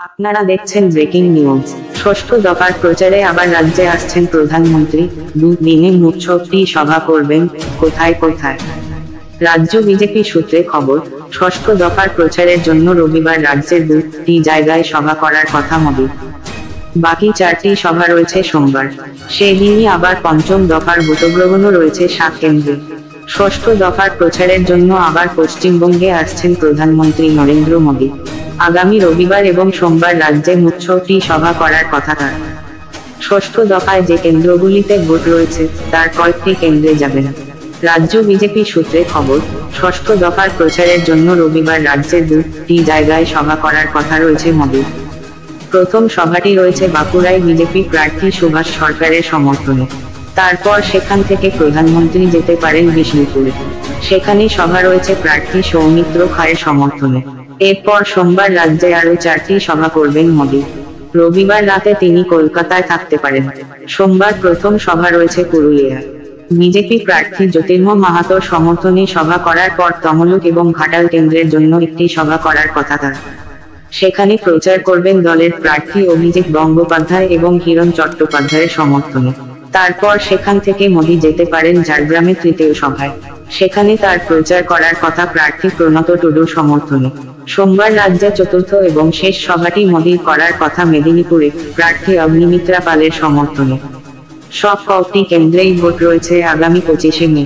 আপনারা দেখছেন breaking news. ষষ্ঠ দফার প্রচারে আবার রাজ্যে আসছেন প্রধানমন্ত্রী। 2 দিনে মোট 6টি সভা করবেন। কোথায় কোথায়? রাজ্য বিজেপি সূত্রে খবর, ষষ্ঠ দফার প্রচারের জন্য রবিবার রাজ্যের 2টি জায়গায় সভা করার কথা মোদির। বাকি 4টি সভা রয়েছে সোমবার। সেদিনই আবার পঞ্চম দফার ভোটগ্রহণও রয়েছে 7 কেন্দ্রে। ষষ্ঠ দফার প্রচারের জন্য আবার পশ্চিমবঙ্গে আসছেন প্রধানমন্ত্রী নরেন্দ্র মোদী। আগামী রবিবার এবং সোমবার রাজ্যে মোট 6টি সভা করার কথা তার। ষষ্ঠ দফায় যে কেন্দ্রগুলিতে ভোট রয়েছে তার কয়েকটি কেন্দ্রে যাবেন। রাজ্য বিজেপি সূত্রে খবর, ষষ্ঠ দফার প্রচারের জন্য রবিবার রাজ্যের 2টি জায়গায় সভা করার কথা রয়েছে মোদীর। প্রথম সভাটি রয়েছে বাঁকুড়ায় বিজেপি প্রার্থী সুভাষ সরকারের সমর্থনে। তারপর সেখান থেকে প্রধানমন্ত্রী যেতে পারেন বিষ্ণুপুরে। সেখানে সভা রয়েছে প্রার্থী সৌমিত্র খায়ের সমর্থনে। এরপর সোমবার রাজ্যে আরও 4টি সভা করবেন মোদী। রবিবার রাতে তিনি কলকাতায় থাকতে পারেন। সোমবার প্রথম সভা রয়েছে পুরুলিয়ায়। বিজেপি প্রার্থী জ্যোতির্ময় মাহাতোর সমর্থনে সভা করার পর তমলুক এবং ঘাটাল কেন্দ্রের জন্য একটি সভা করার কথা তার। সেখানে প্রচার করবেন দলের প্রার্থী অভিজিৎ গঙ্গোপাধ্যায় এবং হিরণ চট্টোপাধ্যায়ের সমর্থনে। তারপর সেখান থেকে মোদী যেতে পারেন ঝাড়গ্রামে তৃতীয় সভায়। সেখানে তার প্রচার করার কথা প্রার্থী প্রণত টুডুর সমর্থনে। সোমবার রাজ্যে চতুর্থ এবং শেষ সভাটি মোদীর করার কথা মেদিনীপুরে, প্রার্থী অগ্নিমিত্রা পালের সমর্থনে। সব কটি কেন্দ্রেই ভোট রয়েছে আগামী 25শে মে।